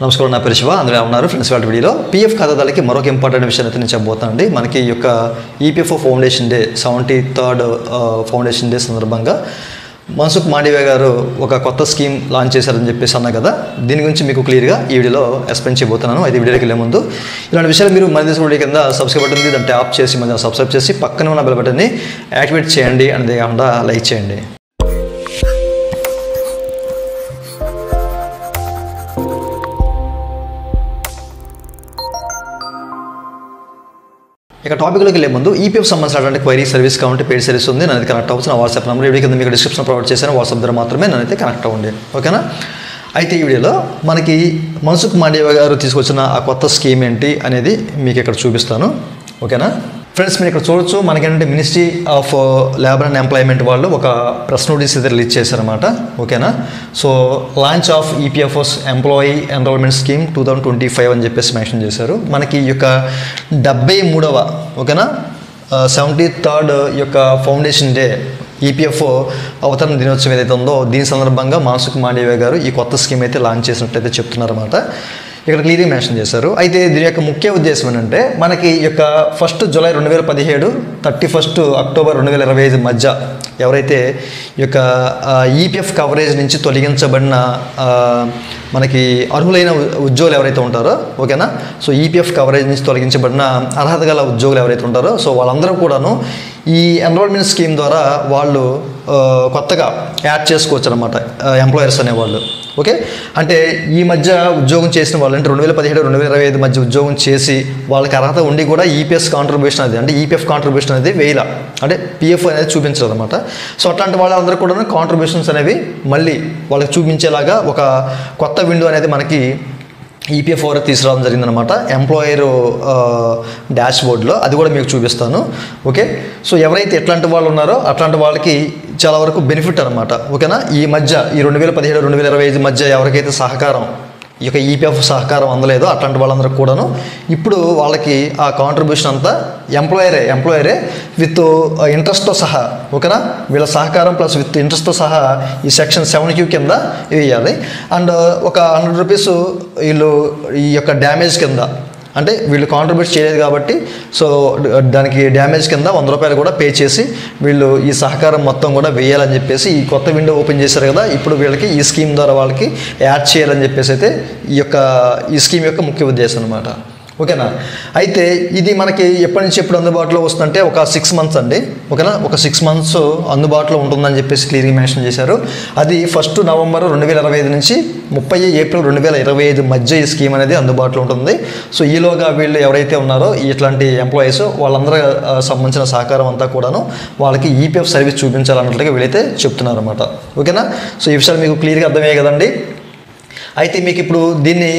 నమస్కారం, నా పేరు శివ. అందరూ ఉన్నారు ఫ్రెండ్స్. వాళ్ళ వీడియోలో పీఎఫ్ ఖాతాదారులకి మరొక ఇంపార్టెంట్ విషయాన్ని అయితే నేను చెప్పబోతానండి. మనకి ఈ యొక్క EPFO foundation day 73rd foundation day సందర్భంగా మన్సుఖ్ మాండవీయ గారు ఒక కొత్త స్కీమ్ లాంచ్ చేశారని చెప్పేసి అన్నా కదా. దీని గురించి మీకు క్లియర్గా ఈ వీడియోలో ఎక్స్ప్లెయిన్ చేయబోతున్నాను. అయితే వీడియోకి వెళ్ళే ముందు ఇలాంటి విషయాలు మీరు మన దేశం వీడియో కింద సబ్స్క్రైబ్ బటన్ ఉంది, దాన్ని ట్యాప్ చేసి మన సబ్స్క్రైబ్ చేసి పక్కన ఉన్న బెల్ బటన్ని యాక్టివేట్ చేయండి. అనేది కాకుండా లైక్ చేయండి. ఇక టాపిక్లోకి వెళ్ళే ముందు ఈపీఎఫ్ సంబంధించినటువంటి క్వైరీ సర్వీస్ కావాలంటే పెయిడ్ సర్వీస్ ఉంది. నన్ను కనెక్ట్ అవ్వచ్చు. నా వాట్సాప్ నెంబర్ వీడియో కింద మీకు డిస్క్రిప్షన్ ప్రొవైడ్ చేశాను. వాట్సాప్ ద్వారా మాత్రమే నన్నైతే కనెక్ట్ అవ్వండి, ఓకేనా. అయితే ఈ వీడియోలో మనకి మన్సుఖ్ మాండవీయ గారు తీసుకొచ్చిన ఆ కొత్త స్కీమ్ ఏంటి అనేది మీకు ఇక్కడ చూపిస్తాను, ఓకేనా. ఫ్రెండ్స్, మీరు ఇక్కడ చూడొచ్చు, మనకేంటంటే ministry of labour and employment వాళ్ళు ఒక ప్రెస్ నోటీస్ అయితే రిలీజ్ చేశారన్నమాట, ఓకేనా. So launch of EPFO's employee enrolment scheme 2025 అని చెప్పేసి మెన్షన్ చేశారు. మనకి ఈ యొక్క 73వ ఓకేనా 73rd ఈ యొక్క ఫౌండేషన్ డే ఈపీఎఫ్ఓ అవతరణ దినోత్సవం ఏదైతే ఉందో దీని సందర్భంగా మన్సుఖ్ మాండవీయ గారు ఈ కొత్త స్కీమ్ అయితే లాంచ్ చేసినట్టయితే చెప్తున్నారన్నమాట. ఇక్కడ క్లియర్గా మెన్షన్ చేశారు. అయితే దీని యొక్క ముఖ్య ఉద్దేశం ఏంటంటే మనకి ఈ యొక్క 1 జూలై 2017 31 అక్టోబర్ 2025 మధ్య ఎవరైతే ఈ యొక్క ఈపీఎఫ్ కవరేజ్ నుంచి తొలగించబడిన మనకి అర్హులైన ఉద్యోగులు ఎవరైతే ఉంటారో, ఓకేనా. సో ఈపీఎఫ్ కవరేజ్ నుంచి తొలగించబడిన అర్హత గల ఉద్యోగులు ఎవరైతే ఉంటారో సో వాళ్ళందరూ కూడాను ఈ ఎన్రోల్మెంట్ స్కీమ్ ద్వారా వాళ్ళు కొత్తగా యాడ్ చేసుకోవచ్చు అనమాట, ఎంప్లాయర్స్ అనేవాళ్ళు. ఓకే, అంటే ఈ మధ్య ఉద్యోగం చేసిన వాళ్ళు అంటే 2017-2025 మధ్య ఉద్యోగం చేసి వాళ్ళకి అర్హత ఉండి కూడా ఈపీఎఫ్ కాంట్రిబ్యూషన్ అది అంటే ఈపీఎఫ్ కాంట్రిబ్యూషన్ అనేది వేయాల అంటే పీఎఫ్ అనేది చూపించదు అనమాట. సో అట్లాంటి వాళ్ళందరూ కూడా కాంట్రిబ్యూషన్స్ అనేవి మళ్ళీ వాళ్ళకి చూపించేలాగా ఒక కొత్త విండో అనేది మనకి ఈపీఎఫ్ వరకు తీసుకురావడం జరిగిందనమాట ఎంప్లాయర్ డాష్ బోర్డ్లో. అది కూడా మీకు చూపిస్తాను, ఓకే. సో ఎవరైతే ఎట్లాంటి వాళ్ళు ఉన్నారో అట్లాంటి వాళ్ళకి చాలా వరకు బెనిఫిట్ అనమాట, ఓకేనా. ఈ మధ్య ఈ 2017-2025 మధ్య ఎవరికైతే సహకారం ఈ యొక్క ఈపీఎఫ్ సహకారం అందలేదో అట్లాంటి వాళ్ళందరూ కూడాను ఇప్పుడు వాళ్ళకి ఆ కాంట్రిబ్యూషన్ అంతా ఎంప్లాయరే విత్ ఇంట్రెస్ట్తో సహా, ఓకేనా. వీళ్ళ సహకారం ప్లస్ విత్ ఇంట్రెస్ట్తో సహా ఈ సెక్షన్ 7Q కింద వేయాలి. అండ్ ఒక 100 రూపీస్ వీళ్ళు ఈ యొక్క డ్యామేజ్ కింద అంటే వీళ్ళు కాంట్రిబ్యూట్ చేయలేదు కాబట్టి సో దానికి డ్యామేజ్ కింద 100 రూపాయలు కూడా పే చేసి వీళ్ళు ఈ సహకారం మొత్తం కూడా వేయాలని చెప్పేసి ఈ కొత్త విండో ఓపెన్ చేశారు కదా. ఇప్పుడు వీళ్ళకి ఈ స్కీమ్ ద్వారా వాళ్ళకి యాడ్ చేయాలని చెప్పేసి అయితే ఈ స్కీమ్ యొక్క ముఖ్య ఉద్దేశం అనమాట, ఓకేనా. అయితే ఇది మనకి ఎప్పటి నుంచి ఎప్పుడు అందుబాటులో వస్తుందంటే ఒక 6 months అండి, ఓకేనా. ఒక 6 months అందుబాటులో ఉంటుందని చెప్పేసి క్లియర్గా మెన్షన్ చేశారు. అది 1 నవంబర్ 2025 నుంచి 30 ఏప్రిల్ 2025 మధ్య ఈ స్కీమ్ అనేది అందుబాటులో ఉంటుంది. సో ఈలోగా వీళ్ళు ఎవరైతే ఉన్నారో ఇట్లాంటి ఎంప్లాయీస్ వాళ్ళందరూ సంబంధించిన సహకారం అంతా కూడాను వాళ్ళకి ఈపీఎఫ్ సర్వీస్ చూపించాలన్నట్లుగా వీళ్ళైతే చెప్తున్నారు అనమాట, ఓకేనా. సో ఈ విషయాలు మీకు క్లియర్గా అర్థమయ్యాయి కదండి. అయితే మీకు ఇప్పుడు దీన్ని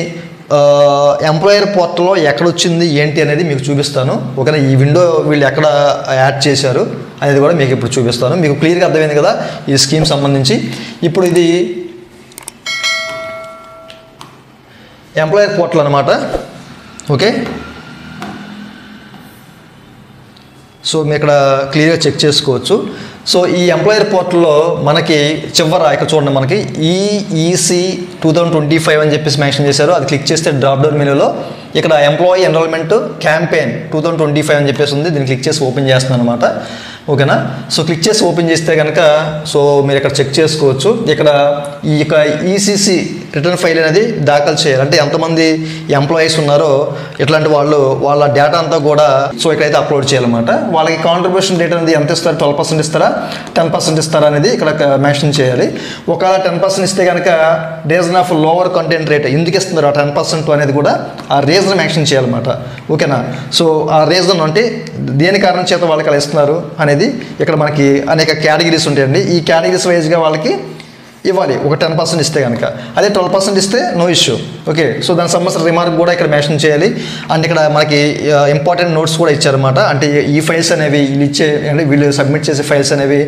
ఎంప్లాయర్ పోర్టల్లో ఎక్కడ వచ్చింది ఏంటి అనేది మీకు చూపిస్తాను, ఓకేనా. ఈ విండో వీళ్ళు ఎక్కడ యాడ్ చేశారు అనేది కూడా మీకు ఇప్పుడు చూపిస్తాను. మీకు క్లియర్గా అర్థమైంది కదా ఈ స్కీమ్ సంబంధించి. ఇప్పుడు ఇది ఎంప్లాయర్ పోర్టల్ అనమాట, ఓకే. సో మీరు ఇక్కడ క్లియర్గా చెక్ చేసుకోవచ్చు. సో ఈ ఎంప్లాయర్ పోర్టల్లో మనకి ఇక్కడ చూడండి మనకి ఈఈసి 2025 అని చెప్పేసి మెన్షన్ చేశారు. అది క్లిక్ చేస్తే డ్రాప్ డౌన్ మెనూలో ఇక్కడ ఎంప్లాయీ ఎన్రోల్మెంట్ క్యాంపెయిన్ 2025 అని చెప్పేసి ఉంది. దీన్ని క్లిక్ చేసి ఓపెన్ చేస్తున్నాను అనమాట, ఓకేనా. సో క్లిక్ చేసి ఓపెన్ చేస్తే కనుక సో మీరు ఇక్కడ చెక్ చేసుకోవచ్చు. ఇక్కడ ఈ యొక్క ఈసీసీ రిటర్న్ ఫైల్ అనేది దాఖలు చేయాలి. అంటే ఎంతమంది ఎంప్లాయీస్ ఉన్నారో ఇట్లాంటి వాళ్ళ డేటా అంతా కూడా సో ఇక్కడైతే అప్లోడ్ చేయాలన్నమాట. వాళ్ళకి కాంట్రిబ్యూషన్ రేట్ అనేది ఎంత ఇస్తారు, 12% ఇస్తారా 10% ఇస్తారా అనేది ఇక్కడ మెన్షన్ చేయాలి. ఒకవేళ 10% ఇస్తే కనుక reason of lower content rate ఎందుకు ఇస్తున్నారు ఆ 10% అనేది కూడా ఆ రీజన్ మెన్షన్ చేయాలన్నమాట, ఓకేనా. సో ఆ రీజన్ అంటే దేని కారణం చేత వాళ్ళకి అలా ఇస్తున్నారు అనేది ఇక్కడ మనకి అనేక కేటగిరీస్ ఉంటాయండి. ఈ కేటగిరీస్ వైజ్గా వాళ్ళకి ఇవ్వాలి. ఒక 10% ఇస్తే కనుక, అదే 12% ఇస్తే నో ఇష్యూ, ఓకే. సో దానికి సంబంధించిన రిమార్క్ కూడా ఇక్కడ మెన్షన్ చేయాలి. అండ్ ఇక్కడ మనకి ఇంపార్టెంట్ నోట్స్ కూడా ఇచ్చారన్నమాట. అంటే ఈ ఫైల్స్ అనేవి వీళ్ళు సబ్మిట్ చేసే ఫైల్స్ అనేవి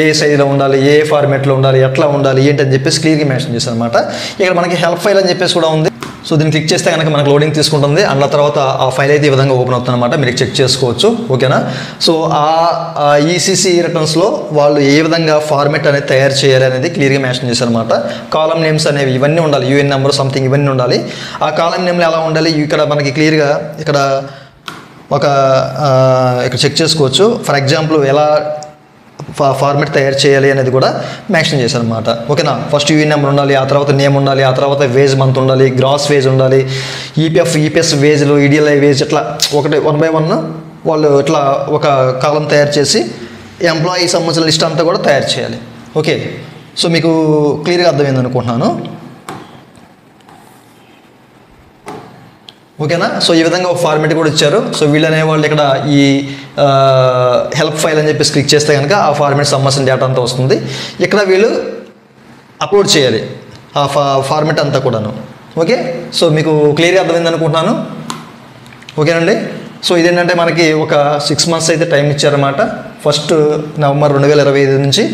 ఏ సైజులో ఉండాలి, ఏ ఫార్మేట్లో ఉండాలి, ఎట్లా ఉండాలి ఏంటి అని చెప్పేసి క్లియర్గా మెన్షన్ చేశారు అనమాట. ఇక్కడ మనకి హెల్ప్ ఫైల్ అని చెప్పేసి కూడా ఉంది. సో దీన్ని క్లిక్ చేస్తే కనుక మనకు లోడింగ్ తీసుకుంటుంది అండ్ ఆ తర్వాత ఆ ఫైల్ అయితే ఈ విధంగా ఓపెన్ అవుతుంది అనమాట. మీరు చెక్ చేసుకోవచ్చు. ఓకేనా. సో ఆ ఈసీసీ రిటర్న్స్లో వాళ్ళు ఏ విధంగా ఫార్మెట్ అనేది తయారు చేయాలి అనేది క్లియర్గా మెన్షన్ చేశారు అనమాట. కాలం నేమ్స్ అనేవి ఇవన్నీ ఉండాలి, యూఎన్ నెంబర్ సంథింగ్ ఇవన్నీ ఉండాలి. ఆ కాలం నేమ్లు ఎలా ఉండాలి ఇక్కడ మనకి క్లియర్గా ఇక్కడ చెక్ చేసుకోవచ్చు. ఫర్ ఎగ్జాంపుల్ ఎలా ఫార్మెట్ తయారు చేయాలి అనేది కూడా మెన్షన్ చేశారు అనమాట. ఓకేనా. ఫస్ట్ యూఎన్ నెంబర్ ఉండాలి, ఆ తర్వాత నేమ్ ఉండాలి, ఆ తర్వాత వేజ్ మంత్ ఉండాలి, గ్రాస్ వేజ్ ఉండాలి, ఈపీఎస్ వేజ్లు, ఈడిఎల్ఐ వేజ్ ఇట్లా ఒకటి 1 by 1 వాళ్ళు ఇట్లా ఒక కాలం తయారు చేసి ఎంప్లాయీ సంబంధించిన లిస్ట్ అంతా కూడా తయారు చేయాలి. ఓకే. సో మీకు క్లియర్గా అర్థమైంది అనుకుంటున్నాను. ఓకేనా. సో ఈ విధంగా ఒక ఫార్మెట్ కూడా ఇచ్చారు. సో వీళ్ళు అనేవాళ్ళు ఇక్కడ ఈ హెల్ప్ ఫైల్ అని చెప్పేసి క్లిక్ చేస్తే కనుక ఆ ఫార్మెట్ సంబంధించిన డేటా అంతా వస్తుంది. ఇక్కడ వీళ్ళు అప్లోడ్ చేయాలి ఆ ఫార్మెట్ అంతా కూడాను. ఓకే. సో మీకు క్లియర్గా అర్థమైంది అనుకుంటున్నాను. ఓకేనండి. సో ఇదేంటంటే మనకి ఒక 6 months అయితే టైం ఇచ్చారన్నమాట. 1st November 2025 నుంచి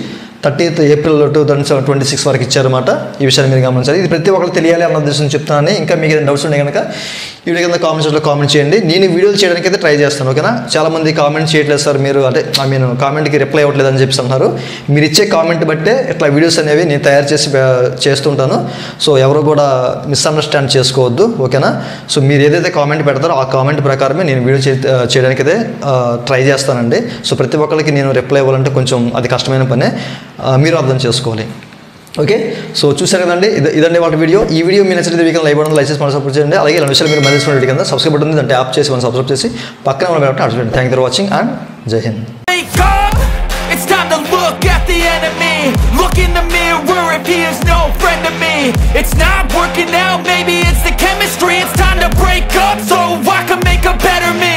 30th April 2026 వరకు ఇచ్చారన్నమాట. ఈ విషయాన్ని మీరు గమనించాలి. ఇది ప్రతి ఒక్కరు తెలియాలి అన్న ఉద్దేశం చెప్తానని. ఇంకా మీకు ఏదైనా డౌట్స్ ఉంటే కనుక ఈ వీడియో కింద కామెంట్స్లో కామెంట్ చేయండి. నేను వీడియోలు చేయడానికి అయితే ట్రై చేస్తాను. ఓకేనా. చాలామంది కామెంట్ చేయట్లేదు సార్ మీరు, అంటే కామెంట్కి రిప్లై అవ్వట్లేదు అని చెప్పి అంటున్నారు. మీరు ఇచ్చే కామెంట్ బట్టే ఇట్లా వీడియోస్ అనేవి నేను తయారు చేస్తుంటాను. సో ఎవరు కూడా మిస్అండర్స్టాండ్ చేసుకోవద్దు. ఓకేనా. సో మీరు ఏదైతే కామెంట్ పెడతారో ఆ కామెంట్ ప్రకారమే నేను వీడియో చేయడానికి అయితే ట్రై చేస్తానండి. సో ప్రతి ఒక్కరికి నేను రిప్లై ఇవ్వాలంటే కొంచెం అది కష్టమైన పనే, మీరు అర్థం చేసుకోవాలి. ఓకే. సో చూసారు కదండి, ఇదండి వాళ్ళ వీడియో. ఈ వీడియో మీరు నచ్చితే వీకెండ్ లైవ్ బటన్ లైసెన్స్ మనం సపోర్ట్ చేయండి. అలాగే ఇలాంటి విషయాలు మీరు మళ్ళీ వీడియో కింద సబ్స్క్రైబ్ బటన్ ఉంది, దాన్ని ట్యాప్ చేసి మనం సబ్స్క్రైబ్ చేసి పక్కన ఉన్న bell icon. Thank you for watching and జై Hind. It's time to look at the enemy. Look in the mirror if he is no friend to me. It's not working out, maybe it's the chemistry. It's time to break up so I can make a better me.